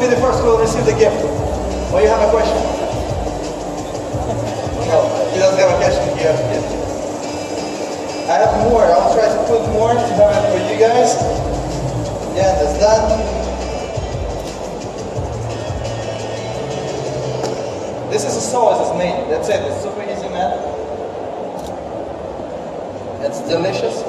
be the first who will receive the gift. Or you have a question? No, he doesn't have a question. You have a gift. I have more. I'll try to put more to have it for you guys. Yeah, that's done. This is a sauce it's made. That's it. It's super easy, man. It's delicious.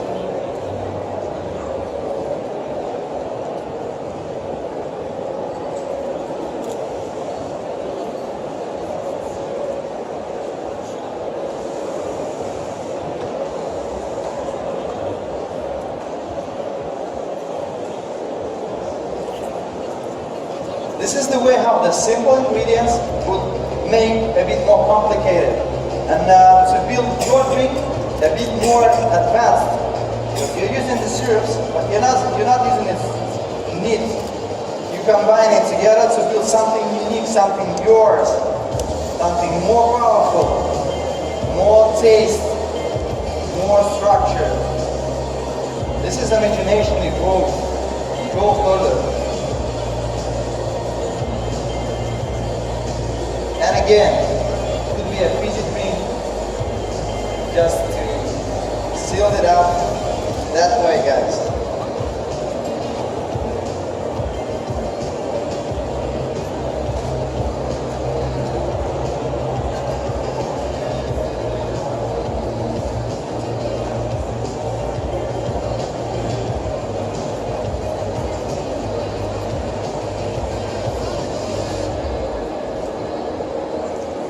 This is the way how the simple ingredients would make a bit more complicated. And to build your drink a bit more advanced, you're using the syrups, but you're not using it neat. You combine it together to build something unique, something yours, something more powerful, more taste, more structure. This is imagination, it grows. Go further. And again, it could be a fizzy drink, just to seal it up that way, guys.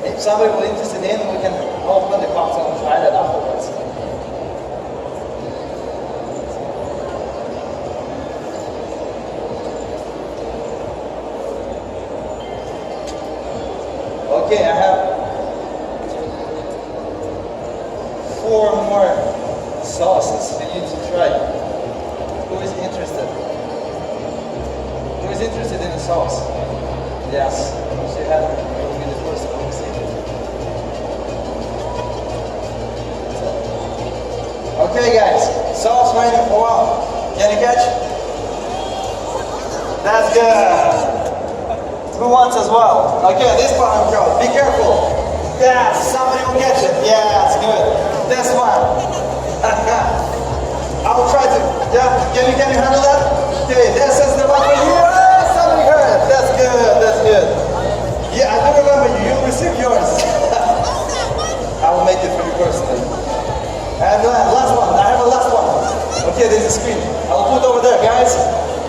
If somebody was interested in, we can open the cocktail and try that afterwards. Okay, I have 4 more sauces for you to try. Who is interested? Who is interested in the sauce? Yes, she had it. Will be the first conversation. Okay, guys, sauce waiting for a while. Can you catch? That's good. Who wants as well? Okay, this part I'm proud. Be careful. Yes, somebody will catch it. Yes, good. This one. I will try to. Yeah, can you handle that? Okay, this is the one for you. Somebody heard it. That's good. That's good. Yeah, I do remember you. You'll receive yours. I will make it for you personally. And last one. I have a last one. Okay, there's a screen. I will put over there, guys.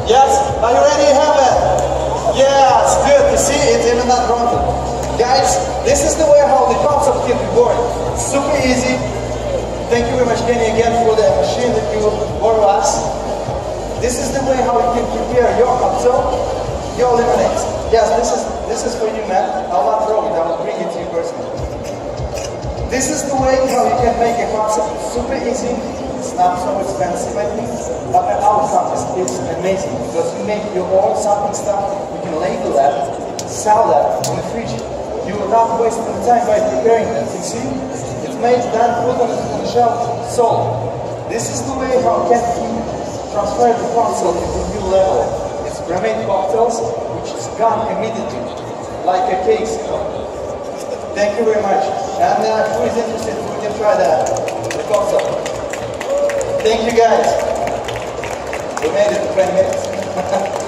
Yes? Are you ready? Have it. Yes, good. You see, it's even not wrong. Guys, this is the way how the concept can be born. Super easy. Thank you very much, Kenny, again for the machine that you borrow us. This is the way how you can prepare your cocktail, your lemonade. Yes, this is for you, man. I'll not throw it. I will bring it to you personally. This is the way how you can make a concept super easy. It's not so expensive, I think, but the outcome is amazing because you make your own something stuff. You can label that, sell that in the fridge. You will not waste the time by preparing that. You see, it's made, done, put on the shelf, sold. This is the way how can you transfer the cocktail to a new level. It's pre-made cocktails, which is gone immediately, like a cake. Thank you very much. And who is interested, we can try the cocktail. Thank you guys. We made it in 20 minutes.